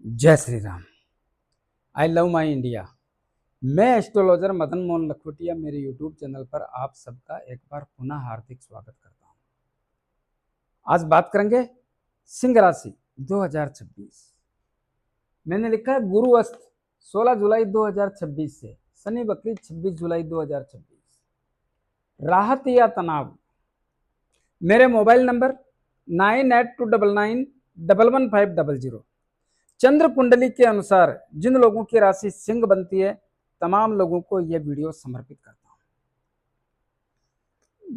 जय Shri Ram. I love my India. मैं astrologer Madan Mohan Lakhotia मेरे यूट्यूब चैनल पर आप सबका एक बार पुनः हार्दिक स्वागत करता हूं। आज बात करेंगे सिंह राशि 2026। मैंने लिखा है गुरु अस्त 16 जुलाई 2026 से शनि बकरी 26 जुलाई 2026। राहत या तनाव। मेरे मोबाइल नंबर 982999111500। चंद्र कुंडली के अनुसार जिन लोगों की राशि सिंह बनती है तमाम लोगों को यह वीडियो समर्पित करता हूं।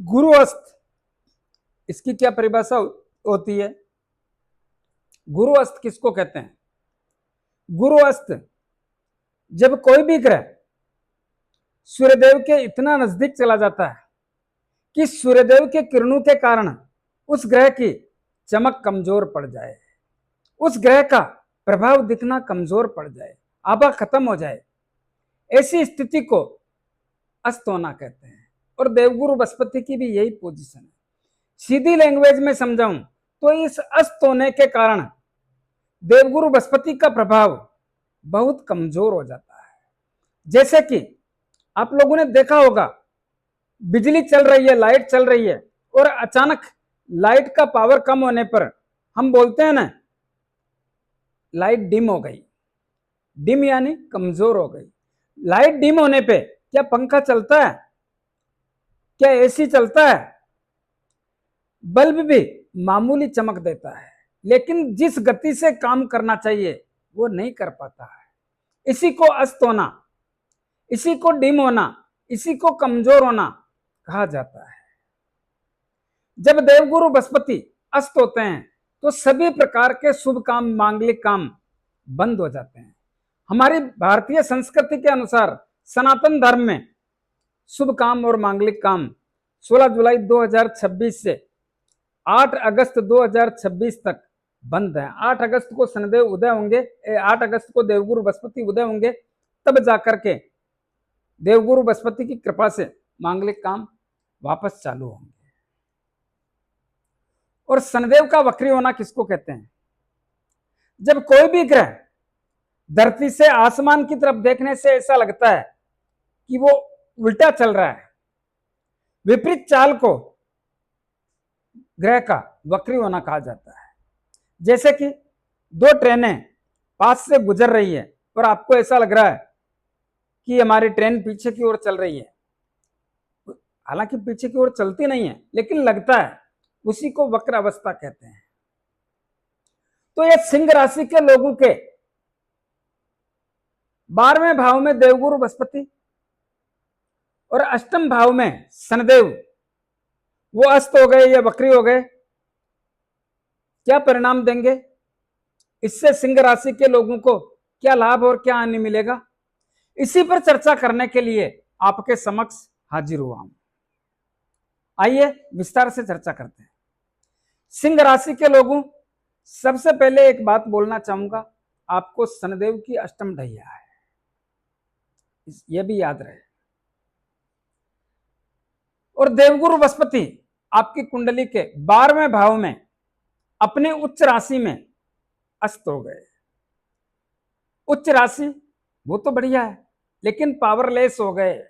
गुरु अस्त, इसकी क्या परिभाषा होती है? गुरु अस्त किसको कहते हैं? गुरु अस्त जब कोई भी ग्रह सूर्यदेव के इतना नजदीक चला जाता है कि सूर्यदेव के किरणों के कारण उस ग्रह की चमक कमजोर पड़ जाए, उस ग्रह का प्रभाव दिखना कमजोर पड़ जाए, आभा खत्म हो जाए, ऐसी स्थिति को अस्त होना कहते हैं। और देवगुरु बृहस्पति की भी यही पोजीशन है। सीधी लैंग्वेज में समझाऊं तो इस अस्त होने के कारण देवगुरु बृहस्पति का प्रभाव बहुत कमजोर हो जाता है। जैसे कि आप लोगों ने देखा होगा, बिजली चल रही है, लाइट चल रही है और अचानक लाइट का पावर कम होने पर हम बोलते हैं ना, लाइट डिम हो गई। डिम यानी कमजोर हो गई। लाइट डिम होने पे क्या पंखा चलता है? क्या एसी चलता है? बल्ब भी मामूली चमक देता है, लेकिन जिस गति से काम करना चाहिए वो नहीं कर पाता है। इसी को अस्त होना, इसी को डिम होना, इसी को कमजोर होना कहा जाता है। जब देवगुरु बृहस्पति अस्त होते हैं तो सभी प्रकार के शुभ काम, मांगलिक काम बंद हो जाते हैं। हमारी भारतीय संस्कृति के अनुसार सनातन धर्म में शुभ काम और मांगलिक काम 16 जुलाई 2026 से 8 अगस्त 2026 तक बंद है। 8 अगस्त को शनिदेव उदय होंगे, 8 अगस्त को देवगुरु बृहस्पति उदय होंगे, तब जाकर के देवगुरु बृहस्पति की कृपा से मांगलिक काम वापस चालू होंगे। और शनिदेव का वक्री होना किसको कहते हैं? जब कोई भी ग्रह धरती से आसमान की तरफ देखने से ऐसा लगता है कि वो उल्टा चल रहा है, विपरीत चाल को ग्रह का वक्री होना कहा जाता है। जैसे कि दो ट्रेनें पास से गुजर रही है और आपको ऐसा लग रहा है कि हमारी ट्रेन पीछे की ओर चल रही है, हालांकि पीछे की ओर चलती नहीं है लेकिन लगता है, उसी को वक्र अवस्था कहते हैं। तो ये सिंह राशि के लोगों के 12वें भाव में देवगुरु बृहस्पति और अष्टम भाव में शनिदेव वो अस्त हो गए या वक्री हो गए, क्या परिणाम देंगे? इससे सिंह राशि के लोगों को क्या लाभ और क्या हानि मिलेगा, इसी पर चर्चा करने के लिए आपके समक्ष हाजिर हुआ हूं। आइए विस्तार से चर्चा करते हैं। सिंह राशि के लोगों, सबसे पहले एक बात बोलना चाहूंगा, आपको शनिदेव की अष्टम ढैया है, यह भी याद रहे। और देवगुरु बृहस्पति आपकी कुंडली के 12वें भाव में अपने उच्च राशि में अस्त हो गए। उच्च राशि वो तो बढ़िया है, लेकिन पावरलेस हो गए।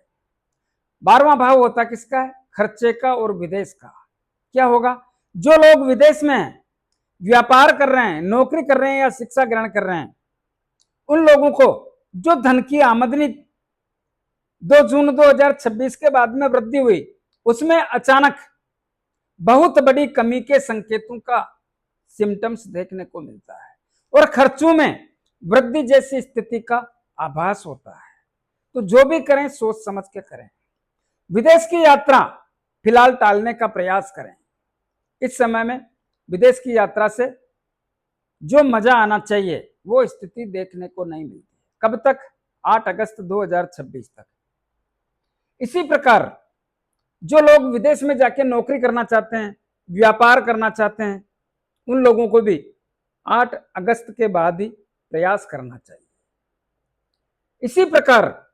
12वां भाव होता किसका है? खर्चे का और विदेश का। क्या होगा? जो लोग विदेश में व्यापार कर रहे हैं, नौकरी कर रहे हैं या शिक्षा ग्रहण कर रहे हैं, उन लोगों को जो धन की आमदनी 2 जून 2026 के बाद में वृद्धि हुई, उसमें अचानक बहुत बड़ी कमी के संकेतों का सिम्टम्स देखने को मिलता है और खर्चों में वृद्धि जैसी स्थिति का आभास होता है। तो जो भी करें सोच समझ के करें। विदेश की यात्रा फिलहाल टालने का प्रयास करें। इस समय में विदेश की यात्रा से जो मजा आना चाहिए वो स्थिति देखने को नहीं मिलती। कब तक? 8 अगस्त 2026 तक। इसी प्रकार जो लोग विदेश में जाके नौकरी करना चाहते हैं, व्यापार करना चाहते हैं, उन लोगों को भी 8 अगस्त के बाद ही प्रयास करना चाहिए। इसी प्रकार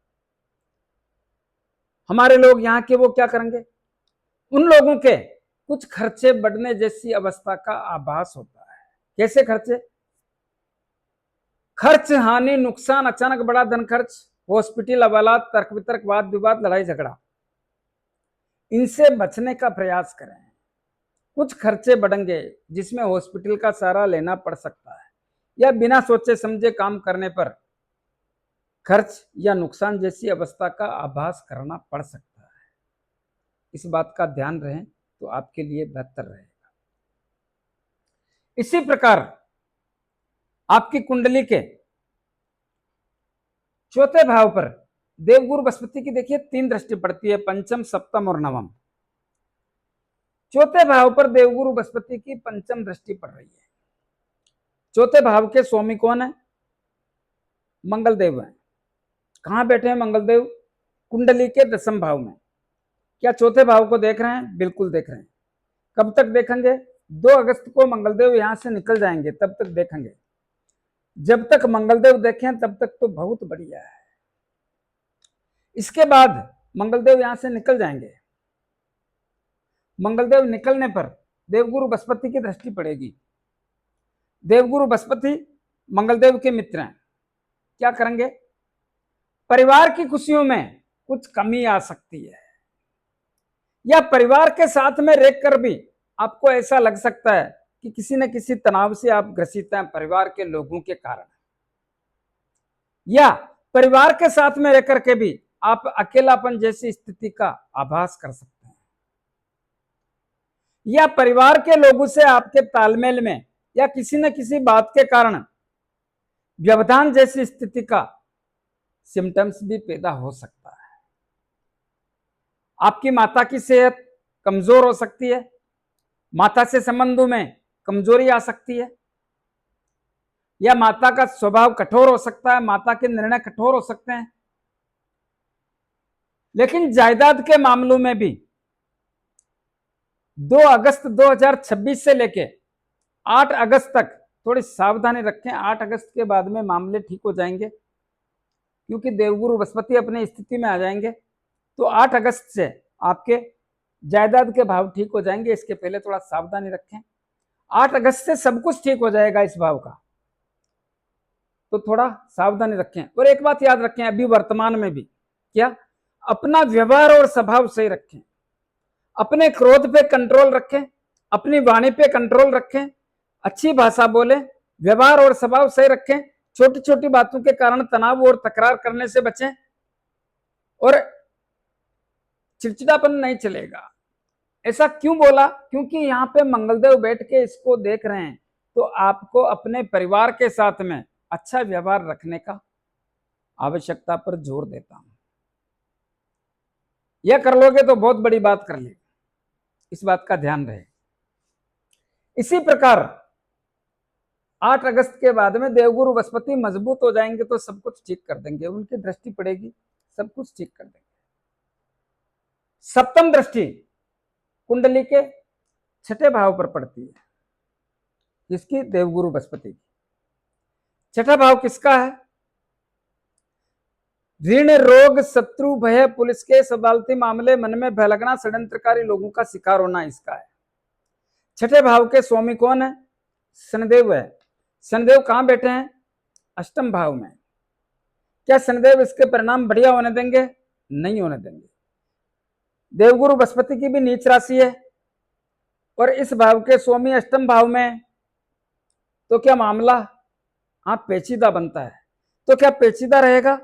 हमारे लोग यहाँ के वो क्या करेंगे? उन लोगों के कुछ खर्चे बढ़ने जैसी अवस्था का आभास होता है। कैसे खर्चे? खर्च, हानि, नुकसान, अचानक बड़ा धन खर्च, हॉस्पिटल, हवालात, तर्क वितर्क, वाद विवाद, लड़ाई झगड़ा, इनसे बचने का प्रयास करें। कुछ खर्चे बढ़ेंगे जिसमें हॉस्पिटल का सहारा लेना पड़ सकता है या बिना सोचे समझे काम करने पर खर्च या नुकसान जैसी अवस्था का आभास करना पड़ सकता है। इस बात का ध्यान रहे तो आपके लिए बेहतर रहेगा। इसी प्रकार आपकी कुंडली के चौथे भाव पर देवगुरु बृहस्पति की देखिए 3 दृष्टि पड़ती है, पंचम, सप्तम और नवम। चौथे भाव पर देवगुरु बृहस्पति की पंचम दृष्टि पड़ रही है। चौथे भाव के स्वामी कौन है? मंगलदेव है। कहां बैठे हैं मंगलदेव? कुंडली के 10वें भाव में। क्या चौथे भाव को देख रहे हैं? बिल्कुल देख रहे हैं। कब तक देखेंगे? 2 अगस्त को मंगलदेव यहां से निकल जाएंगे, तब तक देखेंगे। जब तक मंगलदेव देखें तब तक तो बहुत बढ़िया है। इसके बाद मंगलदेव यहां से निकल जाएंगे। मंगलदेव निकलने पर देवगुरु बृहस्पति की दृष्टि पड़ेगी। देवगुरु बृहस्पति मंगलदेव के मित्र हैं। क्या करेंगे? परिवार की खुशियों में कुछ कमी आ सकती है या परिवार के साथ में रहकर भी आपको ऐसा लग सकता है कि किसी न किसी तनाव से आप ग्रसित हैं परिवार के लोगों के कारण, या परिवार के साथ में रहकर के भी आप अकेलापन जैसी स्थिति का आभास कर सकते हैं, या परिवार के लोगों से आपके तालमेल में या किसी न किसी बात के कारण व्यवधान जैसी स्थिति का सिम्टम्स भी पैदा हो सकता है। आपकी माता की सेहत कमजोर हो सकती है, माता से संबंधों में कमजोरी आ सकती है, या माता का स्वभाव कठोर हो सकता है, माता के निर्णय कठोर हो सकते हैं। लेकिन जायदाद के मामलों में भी 2 अगस्त 2026 से लेके 8 अगस्त तक थोड़ी सावधानी रखें। 8 अगस्त के बाद में मामले ठीक हो जाएंगे क्योंकि देवगुरु बृहस्पति अपनी स्थिति में आ जाएंगे। तो 8 अगस्त से आपके जायदाद के भाव ठीक हो जाएंगे। इसके पहले थोड़ा सावधानी रखें। 8 अगस्त से सब कुछ ठीक हो जाएगा इस भाव का, तो थोड़ा सावधानी रखें। और एक बात याद रखें, अभी वर्तमान में भी क्या, अपना व्यवहार और स्वभाव सही रखें, अपने क्रोध पे कंट्रोल रखें, अपनी वाणी पे कंट्रोल रखें, अच्छी भाषा बोलें, व्यवहार और स्वभाव सही रखें। छोटी छोटी बातों के कारण तनाव और तकरार करने से बचें और चिड़चिड़ापन नहीं चलेगा। ऐसा क्यों बोला? क्योंकि यहाँ पे मंगलदेव बैठ के इसको देख रहे हैं, तो आपको अपने परिवार के साथ में अच्छा व्यवहार रखने का आवश्यकता पर जोर देता हूं। यह कर लोगे तो बहुत बड़ी बात कर लेगा, इस बात का ध्यान रहे। इसी प्रकार 8 अगस्त के बाद में देवगुरु बृहस्पति मजबूत हो जाएंगे तो सब कुछ ठीक कर देंगे, उनकी दृष्टि पड़ेगी, सब कुछ ठीक कर देंगे। सप्तम दृष्टि कुंडली के 6ठे भाव पर पड़ती है, जिसकी देवगुरु बृहस्पति की। 6ठा भाव किसका है? ऋण, रोग, शत्रु, भय, पुलिस केस, अदालती मामले, मन में भय लगना, षड्यंत्रकारी लोगों का शिकार होना, इसका है। 6ठे भाव के स्वामी कौन है? शनिदेव है। शनिदेव कहां बैठे हैं? अष्टम भाव में। क्या शनिदेव इसके परिणाम बढ़िया होने देंगे? नहीं होने देंगे। देवगुरु बृहस्पति की भी नीच राशि है और इस भाव के स्वामी अष्टम भाव में, तो क्या मामला पेचीदा बनता है। तो क्या पेचीदा रहेगा?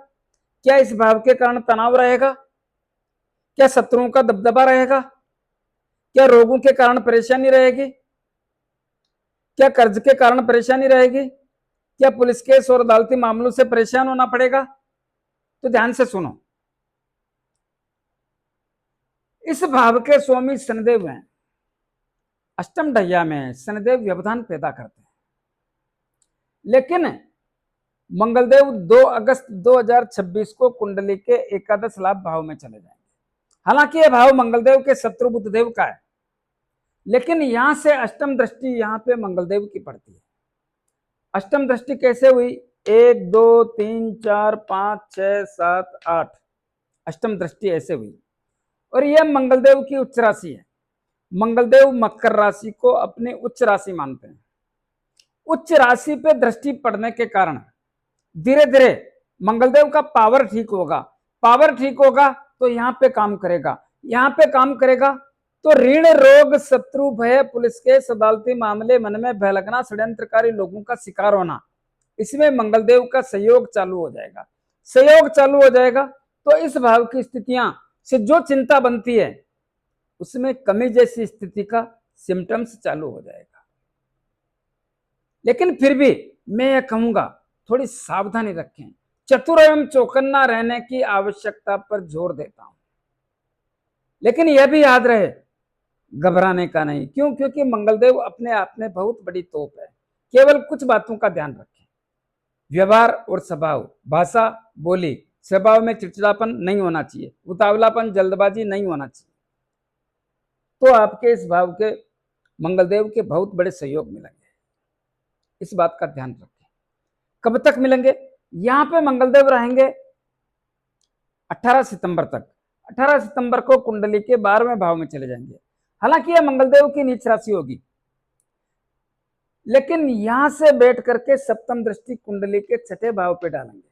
क्या इस भाव के कारण तनाव रहेगा? क्या शत्रुओं का दबदबा रहेगा? क्या रोगों के कारण परेशानी रहेगी? क्या कर्ज के कारण परेशानी रहेगी? क्या पुलिस केस और अदालती मामलों से परेशान होना पड़ेगा? तो ध्यान से सुनो, इस भाव के स्वामी शनिदेव हैं। अष्टम ढैया में शनिदेव व्यवधान पैदा करते हैं, लेकिन मंगलदेव 2 अगस्त 2026 को कुंडली के एकादश लाभ भाव में चले जाएंगे। हालांकि यह भाव मंगलदेव के शत्रु बुधदेव का है, लेकिन यहां से अष्टम दृष्टि यहां पे मंगलदेव की पड़ती है। अष्टम दृष्टि कैसे हुई? 1 2 3 4 5 6 7 8 अष्टम दृष्टि ऐसे हुई। और यह मंगलदेव की उच्च राशि है। मंगलदेव मकर राशि को अपनी उच्च राशि मानते हैं। उच्च राशि पे दृष्टि पड़ने के कारण धीरे धीरे मंगलदेव का पावर ठीक होगा, पावर ठीक होगा तो यहाँ पे काम करेगा, यहाँ पे काम करेगा तो ऋण रोग शत्रु भय पुलिस केस अदालती मामले मन में भय लगना षड्यंत्रकारी लोगों का शिकार होना, इसमें मंगलदेव का सहयोग चालू हो जाएगा। सहयोग चालू हो जाएगा तो इस भाव की स्थितियां से जो चिंता बनती है उसमें कमी जैसी स्थिति का सिम्टम्स चालू हो जाएगा। लेकिन फिर भी मैं यह कहूंगा थोड़ी सावधानी रखें, चतुर एवं चौकन्ना रहने की आवश्यकता पर जोर देता हूं। लेकिन यह भी याद रहे घबराने का नहीं, क्यों? क्योंकि मंगलदेव अपने आप में बहुत बड़ी तोप है। केवल कुछ बातों का ध्यान रखें, व्यवहार और स्वभाव, भाषा बोली स्वभाव में चिड़चिड़ापन नहीं होना चाहिए, उतावलापन जल्दबाजी नहीं होना चाहिए, तो आपके इस भाव के मंगलदेव के बहुत बड़े सहयोग मिलेंगे। इस बात का ध्यान रखें। कब तक मिलेंगे? यहां पे मंगलदेव रहेंगे 18 सितंबर तक। 18 सितंबर को कुंडली के 12वें भाव में चले जाएंगे। हालांकि यह मंगलदेव की नीच राशि होगी, लेकिन यहां से बैठ करके सप्तम दृष्टि कुंडली के 6ठे भाव पे डालेंगे।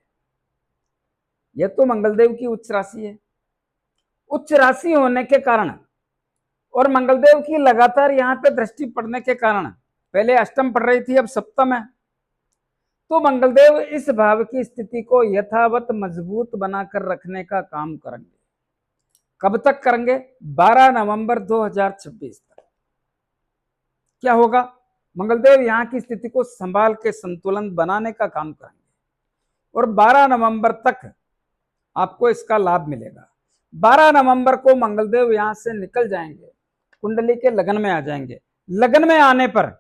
यह तो मंगलदेव की उच्च राशि है। उच्च राशि होने के कारण और मंगलदेव की लगातार यहां पे दृष्टि पड़ने के कारण, पहले अष्टम पड़ रही थी अब सप्तम है, तो मंगलदेव इस भाव की स्थिति को यथावत मजबूत बनाकर रखने का काम करेंगे। कब तक करेंगे? 12 नवंबर 2026 तक। क्या होगा? मंगलदेव यहां की स्थिति को संभाल के संतुलन बनाने का काम करेंगे और 12 नवंबर तक आपको इसका लाभ मिलेगा। 12 नवंबर को मंगलदेव यहां से निकल जाएंगे, कुंडली के लगन में आ जाएंगे। लगन में आने पर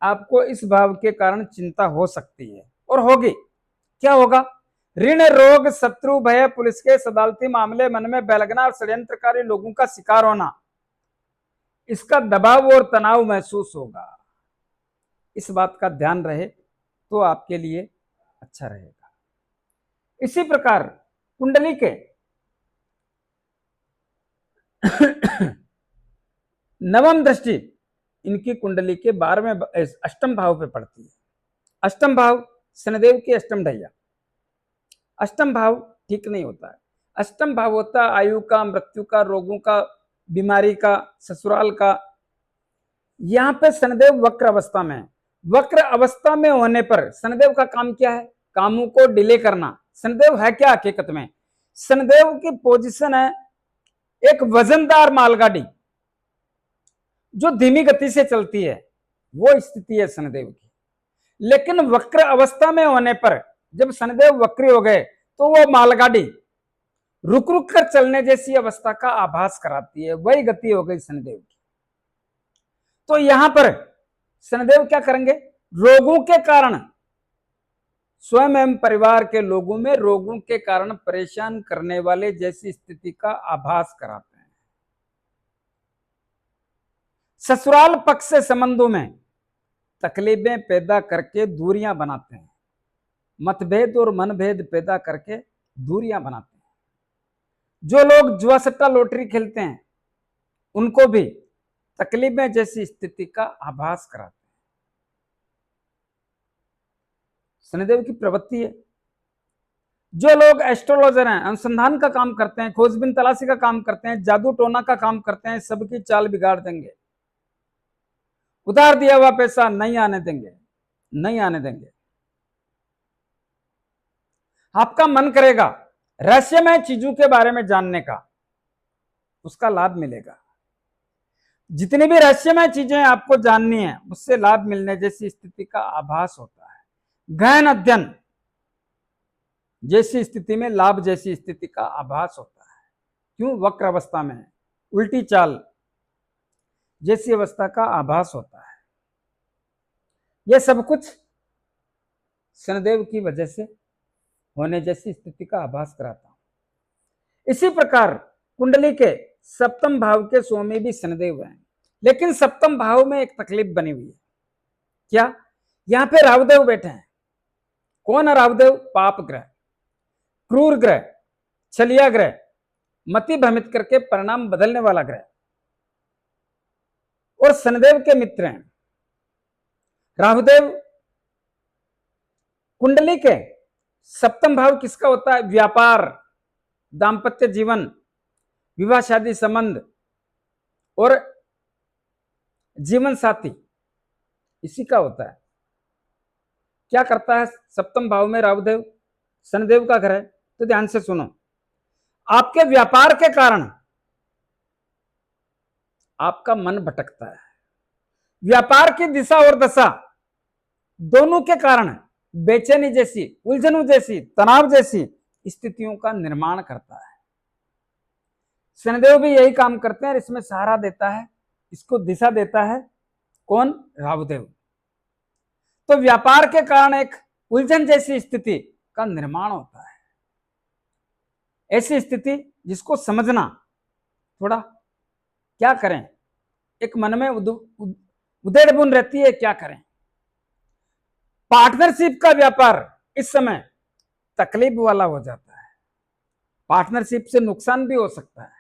आपको इस भाव के कारण चिंता हो सकती है और होगी। क्या होगा? ऋण रोग शत्रु भय पुलिस के अदालती मामले मन में भय लगना और षड्यंत्रकारी लोगों का शिकार होना, इसका दबाव और तनाव महसूस होगा। इस बात का ध्यान रहे तो आपके लिए अच्छा रहेगा। इसी प्रकार कुंडली के नवम दृष्टि इनकी कुंडली के 12वें अष्टम भाव पे पड़ती है। अष्टम भाव शनिदेव की अष्टम ढैया। अष्टम भाव ठीक नहीं होता है। अष्टम भाव होता है आयु का, मृत्यु का, रोगों का, बीमारी का, ससुराल का। यहां पे शनिदेव वक्र अवस्था में है। वक्र अवस्था में होने पर शनिदेव का काम क्या है? कामों को डिले करना। शनिदेव है क्या हकीकत में? शनिदेव की पोजीशन है एक वजनदार मालगाड़ी जो धीमी गति से चलती है, वो स्थिति है शनिदेव की। लेकिन वक्र अवस्था में होने पर जब शनिदेव वक्री हो गए तो वो मालगाड़ी रुक रुक कर चलने जैसी अवस्था का आभास कराती है, वही गति हो गई शनिदेव की। तो यहां पर शनिदेव क्या करेंगे? रोगों के कारण, स्वयं एवं परिवार के लोगों में रोगों के कारण परेशान करने वाले जैसी स्थिति का आभास कराते हैं। ससुराल पक्ष से संबंधों में तकलीफें पैदा करके दूरियां बनाते हैं। मतभेद और मनभेद पैदा करके दूरियां बनाते हैं। जो लोग जुआ सट्टा लॉटरी खेलते हैं उनको भी तकलीफें जैसी स्थिति का आभास कराते हैं। शनिदेव की प्रवृत्ति है। जो लोग एस्ट्रोलॉजर हैं, अनुसंधान का काम करते हैं, खोजबीन तलाशी का काम करते हैं, जादू टोना का काम करते हैं, सबकी चाल बिगाड़ देंगे। उधार दिया हुआ पैसा नहीं आने देंगे, नहीं आने देंगे। आपका मन करेगा रहस्यमय चीजों के बारे में जानने का, उसका लाभ मिलेगा। जितनी भी रहस्यमय चीजें आपको जाननी है उससे लाभ मिलने जैसी स्थिति का आभास होता है। गहन अध्ययन जैसी स्थिति में लाभ जैसी स्थिति का आभास होता है। क्यों? वक्र अवस्था में है। उल्टी चाल जैसी अवस्था का आभास होता है। यह सब कुछ शनिदेव की वजह से होने जैसी स्थिति का आभास कराता हूं। इसी प्रकार कुंडली के सप्तम भाव के स्वामी भी शनिदेव हैं, लेकिन सप्तम भाव में एक तकलीफ बनी हुई है। क्या? यहां पे राहुदेव बैठे हैं। कौन है राहुदेव? पाप ग्रह, क्रूर ग्रह, छलिया ग्रह, मति भ्रमित करके परिणाम बदलने वाला ग्रह और शनिदेव के मित्र हैं। राहुदेव कुंडली के सप्तम भाव किसका होता है? व्यापार, दाम्पत्य जीवन, विवाह शादी संबंध और जीवन साथी, इसी का होता है। क्या करता है सप्तम भाव में राहुदेव? शनिदेव का घर है। तो ध्यान से सुनो, आपके व्यापार के कारण आपका मन भटकता है। व्यापार की दिशा और दशा दोनों के कारण बेचैनी जैसी, उलझनों जैसी, तनाव जैसी स्थितियों का निर्माण करता है। शनिदेव भी यही काम करते हैं, इसमें सहारा देता है, इसको दिशा देता है कौन? राहुदेव। तो व्यापार के कारण एक उलझन जैसी स्थिति का निर्माण होता है। ऐसी स्थिति जिसको समझना, थोड़ा क्या करें, एक मन में उधेड़ बुन रहती है, क्या करें। पार्टनरशिप का व्यापार इस समय तकलीफ वाला हो जाता है, पार्टनरशिप से नुकसान भी हो सकता है।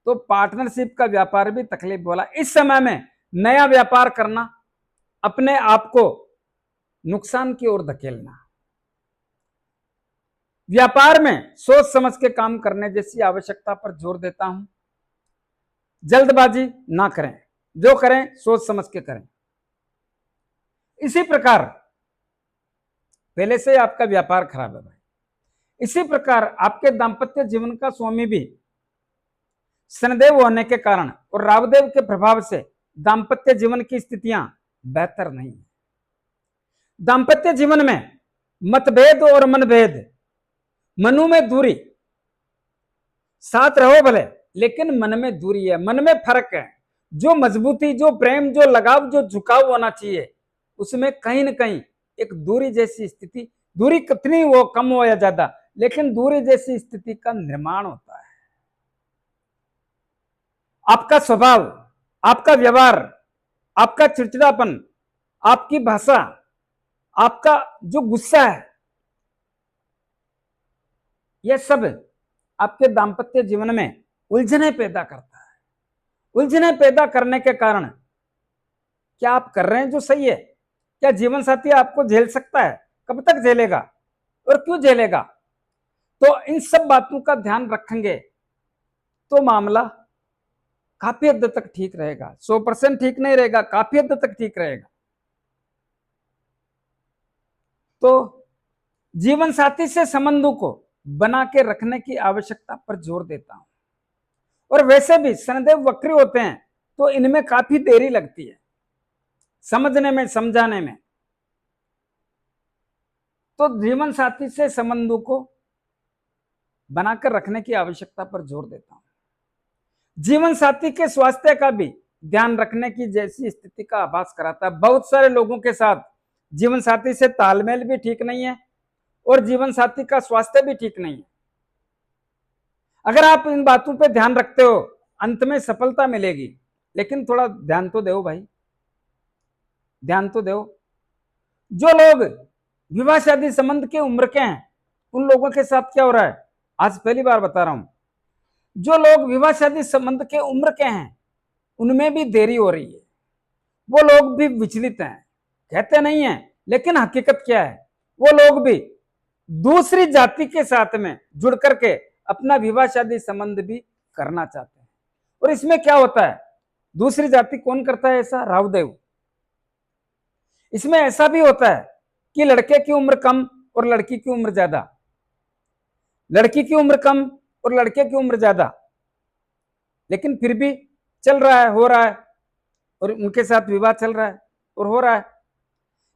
तो पार्टनरशिप का व्यापार भी तकलीफ वाला। इस समय में नया व्यापार करना, अपने आप को नुकसान की ओर धकेलना। व्यापार में सोच समझ के काम करने जैसी आवश्यकता पर जोर देता हूं। जल्दबाजी ना करें, जो करें सोच समझ के करें। इसी प्रकार पहले से आपका व्यापार खराब है भाई, इसी प्रकार आपके दाम्पत्य जीवन का स्वामी भी शनिदेव होने के कारण और राहुदेव के प्रभाव से दाम्पत्य जीवन की स्थितियां बेहतर नहीं है। दाम्पत्य जीवन में मतभेद और मनभेद, मनु में दूरी, साथ रहो भले लेकिन मन में दूरी है, मन में फर्क है। जो मजबूती, जो प्रेम, जो लगाव, जो झुकाव होना चाहिए, उसमें कहीं ना कहीं एक दूरी जैसी स्थिति, दूरी कितनी हो, कम हो या ज्यादा, लेकिन दूरी जैसी स्थिति का निर्माण होता है। आपका स्वभाव, आपका व्यवहार, आपका चिड़चिड़ापन, आपकी भाषा, आपका जो गुस्सा है, यह सब आपके दाम्पत्य जीवन में उलझने पैदा करता है। उलझने पैदा करने के कारण क्या आप कर रहे हैं जो सही है? क्या जीवन साथी आपको झेल सकता है? कब तक झेलेगा और क्यों झेलेगा? तो इन सब बातों का ध्यान रखेंगे तो मामला काफी हद तक ठीक रहेगा। 100% ठीक नहीं रहेगा, काफी हद तक ठीक रहेगा। तो जीवन साथी से संबंधों को बना के रखने की आवश्यकता पर जोर देता हूं। और वैसे भी शनिदेव वक्री होते हैं तो इनमें काफी देरी लगती है समझने में, समझाने में। तो जीवन साथी से संबंधों को बनाकर रखने की आवश्यकता पर जोर देता हूं। जीवन साथी के स्वास्थ्य का भी ध्यान रखने की जैसी स्थिति का आभास कराता है। बहुत सारे लोगों के साथ जीवन साथी से तालमेल भी ठीक नहीं है और जीवन साथी का स्वास्थ्य भी ठीक नहीं है। अगर आप इन बातों पे ध्यान रखते हो, अंत में सफलता मिलेगी। लेकिन थोड़ा ध्यान तो दो भाई, ध्यान तो दो। जो लोग विवाह शादी संबंध के उम्र के हैं, उन लोगों के साथ क्या हो रहा है, आज पहली बार बता रहा हूं। जो लोग विवाह शादी संबंध के उम्र के हैं, उनमें भी देरी हो रही है। वो लोग भी विचलित हैं, कहते नहीं है, लेकिन हकीकत क्या है, वो लोग भी दूसरी जाति के साथ में जुड़ करके अपना विवाह शादी संबंध भी करना चाहते हैं। और इसमें क्या होता है, दूसरी जाति कौन करता है ऐसा? राहुदेव। इसमें ऐसा भी होता है कि लड़के की उम्र कम और लड़की की उम्र ज्यादा, लड़की की उम्र कम और लड़के की उम्र ज्यादा, लेकिन फिर भी चल रहा है, हो रहा है, और उनके साथ विवाह चल रहा है और हो रहा है।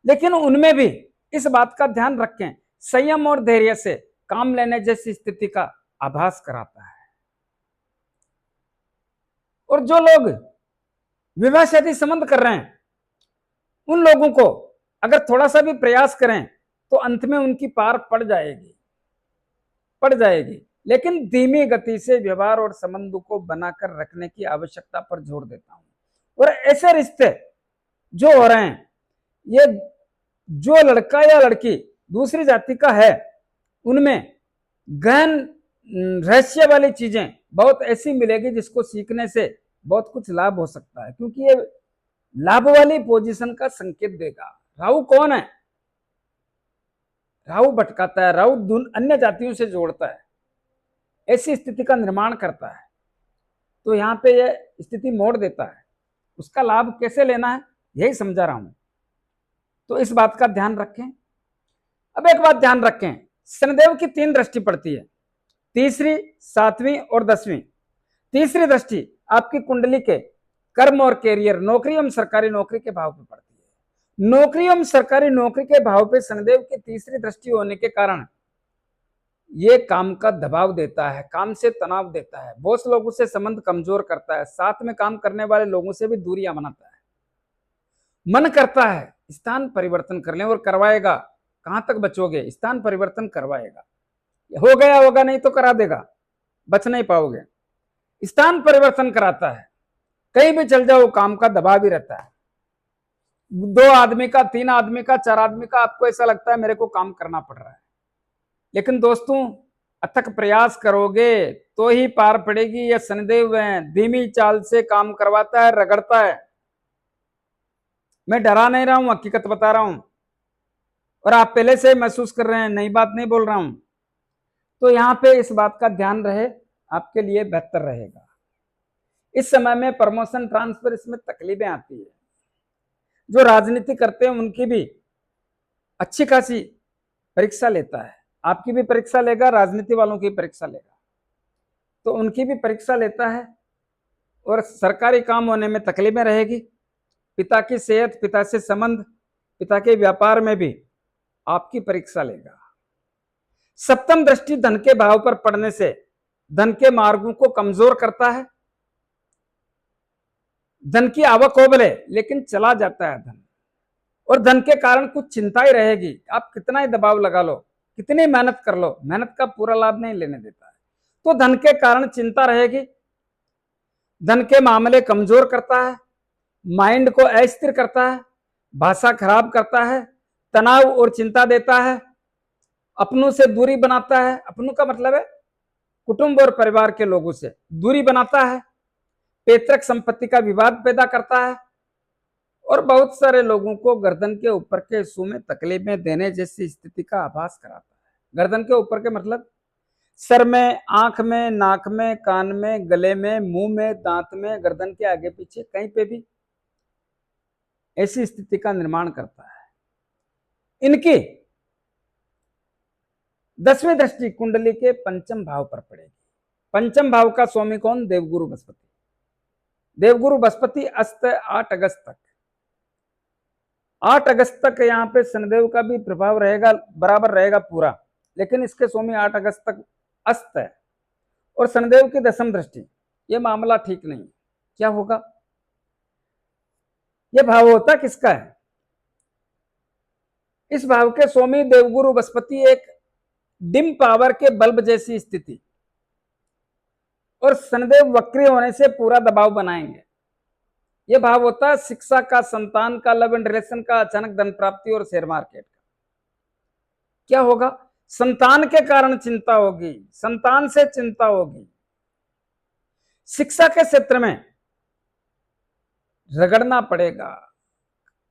लेकिन उनमें भी इस बात का ध्यान रखें, संयम और धैर्य से काम लेने जैसी स्थिति का आभास कराता है। और जो लोग विवाह शादी संबंध कर रहे हैं, उन लोगों को अगर थोड़ा सा भी प्रयास करें तो अंत में उनकी पार पड़ जाएगी, पड़ जाएगी। लेकिन धीमी गति से व्यवहार और संबंधों को बनाकर रखने की आवश्यकता पर जोर देता हूं। और ऐसे रिश्ते जो हो रहे हैं, ये जो लड़का या लड़की दूसरी जाति का है, उनमें गहन रहस्य वाली चीजें बहुत ऐसी मिलेगी जिसको सीखने से बहुत कुछ लाभ हो सकता है, क्योंकि ये लाभ वाली पोजीशन का संकेत देगा। राहु कौन है? राहु भटकाता है, राहु अन्य जातियों से जोड़ता है, ऐसी स्थिति का निर्माण करता है। तो यहां पे यह स्थिति मोड़ देता है, उसका लाभ कैसे लेना है यही समझा रहा हूं। तो इस बात का ध्यान रखें। अब एक बात ध्यान रखें, शनिदेव की 3 दृष्टि पड़ती है, तीसरी, 7वीं और 10वीं। तीसरी दृष्टि आपकी कुंडली के कर्म और कैरियर, नौकरी एवं सरकारी नौकरी के भाव पे पड़ती है। नौकरी एवं सरकारी नौकरी के भाव पे शनिदेव की तीसरी दृष्टि होने के कारण ये काम का दबाव देता है, काम से तनाव देता है, बॉस लोगों से संबंध कमजोर करता है, साथ में काम करने वाले लोगों से भी दूरियां बनाता है। मन करता है स्थान परिवर्तन कर लें, और करवाएगा। कहां तक बचोगे, स्थान परिवर्तन करवाएगा। हो गया होगा, नहीं तो करा देगा, बच नहीं पाओगे। स्थान परिवर्तन कराता है, कहीं भी चल जाओ काम का दबाव ही रहता है। 2 आदमी का, 3 आदमी का, 4 आदमी का, आपको ऐसा लगता है मेरे को काम करना पड़ रहा है। लेकिन दोस्तों, अथक प्रयास करोगे तो ही पार पड़ेगी। यह शनिदेव है, धीमी चाल से काम करवाता है, रगड़ता है। मैं डरा नहीं रहा हूं, हकीकत बता रहा हूं, और आप पहले से महसूस कर रहे हैं, नई बात नहीं बोल रहा हूं। तो यहां पे इस बात का ध्यान रहे, आपके लिए बेहतर रहेगा। इस समय में प्रमोशन, ट्रांसफर, इसमें तकलीफें आती है। जो राजनीति करते हैं उनकी भी अच्छी खासी परीक्षा लेता है, आपकी भी परीक्षा लेगा, राजनीति वालों की परीक्षा लेगा, तो उनकी भी परीक्षा लेता है। और सरकारी काम होने में तकलीफें रहेगी। पिता की सेहत, पिता से संबंध, पिता के व्यापार में भी आपकी परीक्षा लेगा। सप्तम दृष्टि धन के भाव पर पड़ने से धन के मार्गों को कमजोर करता है। धन की आवक हो भले, लेकिन चला जाता है धन, और धन के कारण कुछ चिंता ही रहेगी। आप कितना ही दबाव लगा लो, कितनी मेहनत कर लो, मेहनत का पूरा लाभ नहीं लेने देता है। तो धन के कारण चिंता रहेगी, धन के मामले कमजोर करता है, माइंड को अस्थिर करता है, भाषा खराब करता है, तनाव और चिंता देता है, अपनों से दूरी बनाता है। अपनों का मतलब है कुटुंब और परिवार के लोगों से दूरी बनाता है, पैतृक संपत्ति का विवाद पैदा करता है, और बहुत सारे लोगों को गर्दन के ऊपर के हिस्सों में तकलीफें देने जैसी स्थिति का आभास कराता है। गर्दन के ऊपर के मतलब सर में, आंख में, नाक में, कान में, गले में, मुंह में, दांत में, गर्दन के आगे पीछे कहीं पे भी ऐसी स्थिति का निर्माण करता है। इनकी 10वीं दृष्टि कुंडली के पंचम भाव पर पड़ेगी। पंचम भाव का स्वामी कौन? देवगुरु बृहस्पति। देवगुरु बृहस्पति अस्त 8 अगस्त तक, 8 अगस्त तक यहाँ पे शनिदेव का भी प्रभाव रहेगा, बराबर रहेगा पूरा। लेकिन इसके स्वामी 8 अगस्त तक अस्त है, और शनिदेव की 10वीं दृष्टि, यह मामला ठीक नहीं। क्या होगा? यह भाव होता किसका है? इस भाव के स्वामी देवगुरु बृहस्पति एक डिम पावर के बल्ब जैसी स्थिति, और शनिदेव वक्री होने से पूरा दबाव बनाएंगे। यह भाव होता है शिक्षा का, संतान का, लव एंड रिलेशन का, अचानक धन प्राप्ति और शेयर मार्केट का। क्या होगा? संतान के कारण चिंता होगी, संतान से चिंता होगी। शिक्षा के क्षेत्र में रगड़ना पड़ेगा।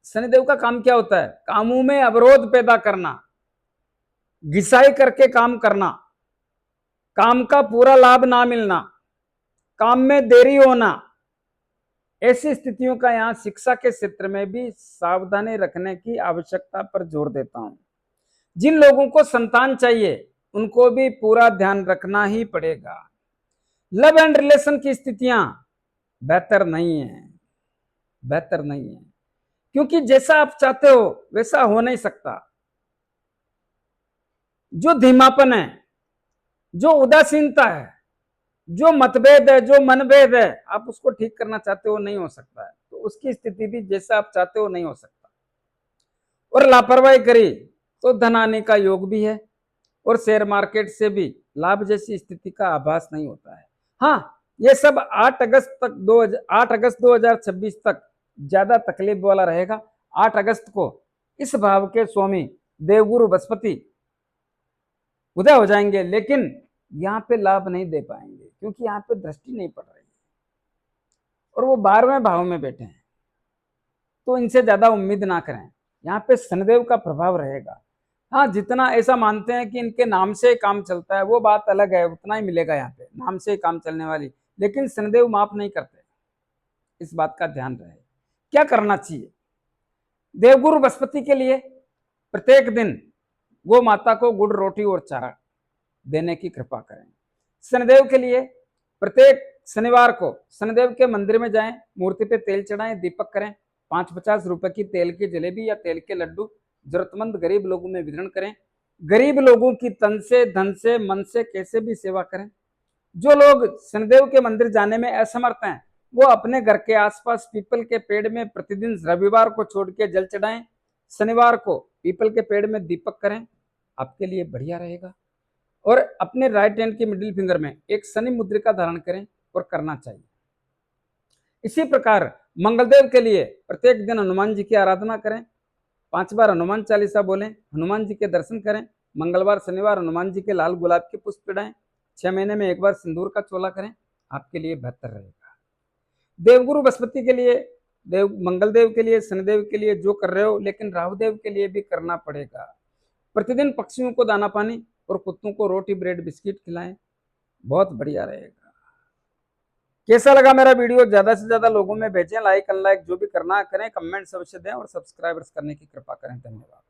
शनिदेव का काम क्या होता है? कामों में अवरोध पैदा करना, घिसाई करके काम करना, काम का पूरा लाभ ना मिलना, काम में देरी होना, ऐसी स्थितियों का यहां शिक्षा के क्षेत्र में भी सावधानी रखने की आवश्यकता पर जोर देता हूं। जिन लोगों को संतान चाहिए उनको भी पूरा ध्यान रखना ही पड़ेगा। लव एंड रिलेशन की स्थितियां बेहतर नहीं है, बेहतर नहीं है, क्योंकि जैसा आप चाहते हो वैसा हो नहीं सकता। जो धीमापन है, जो उदासीनता है, जो मतभेद है, जो मनभेद है, आप उसको ठीक करना चाहते हो, नहीं हो सकता है। तो उसकी स्थिति भी जैसा आप चाहते हो नहीं हो सकता। और लापरवाही करी तो धन आने का योग भी है, और शेयर मार्केट से भी लाभ जैसी स्थिति का आभास नहीं होता है। हाँ, ये सब 8 अगस्त तक 8 अगस्त 2026 तक ज्यादा तकलीफ वाला रहेगा। 8 अगस्त को इस भाव के स्वामी देवगुरु बृहस्पति उदय हो जाएंगे, लेकिन यहाँ पे लाभ नहीं दे पाएंगे, क्योंकि यहाँ पे दृष्टि नहीं पड़ रही है, और वो 12वें भाव में बैठे हैं। तो इनसे ज्यादा उम्मीद ना करें, यहाँ पे शनिदेव का प्रभाव रहेगा। हाँ, जितना ऐसा मानते हैं कि इनके नाम से काम चलता है वो बात अलग है, उतना ही मिलेगा यहाँ पे, नाम से काम चलने वाली। लेकिन शनिदेव माफ नहीं करते, इस बात का ध्यान रहे। क्या करना चाहिए? देवगुरु बृहस्पति के लिए प्रत्येक दिन गो माता को गुड़ रोटी और चारा देने की कृपा करें। शनिदेव के लिए प्रत्येक शनिवार को शनिदेव के मंदिर में जाएं, मूर्ति पे तेल चढ़ाएं, दीपक करें, 5-50 रुपए की तेल की जलेबी या तेल के लड्डू जरूरतमंद गरीब लोगों में वितरण करें। गरीब लोगों की तन से, धन से, मन से कैसे भी सेवा करें। जो लोग शनिदेव के मंदिर जाने में असमर्थ हैं वो अपने घर के आसपास पीपल के पेड़ में प्रतिदिन रविवार को छोड़ के जल चढ़ाएं, शनिवार को पीपल के पेड़ में दीपक करें, आपके लिए बढ़िया रहेगा। और अपने राइट हैंड की मिडिल फिंगर में एक शनि मुद्रिका धारण करें और करना चाहिए। इसी प्रकार मंगलदेव के लिए प्रत्येक दिन हनुमान जी की आराधना करें, 5 बार हनुमान चालीसा बोलें, हनुमान जी के दर्शन करें, मंगलवार शनिवार हनुमान जी के लाल गुलाब के पुष्प चढ़ाएं, 6 महीने में एक बार सिंदूर का चोला करें, आपके लिए बेहतर रहेगा। देवगुरु बृहस्पति के लिए, मंगलदेव के लिए, शनिदेव के लिए जो कर रहे हो, लेकिन राहुदेव के लिए भी करना पड़ेगा। प्रतिदिन पक्षियों को दाना पानी और कुत्तों को रोटी ब्रेड बिस्किट खिलाएं, बहुत बढ़िया रहेगा। कैसा लगा मेरा वीडियो? ज्यादा से ज्यादा लोगों में भेजें, लाइक अनलाइक जो भी करना करें, कमेंट्स अवश्य दें और सब्सक्राइबर्स करने की कृपा करें। धन्यवाद।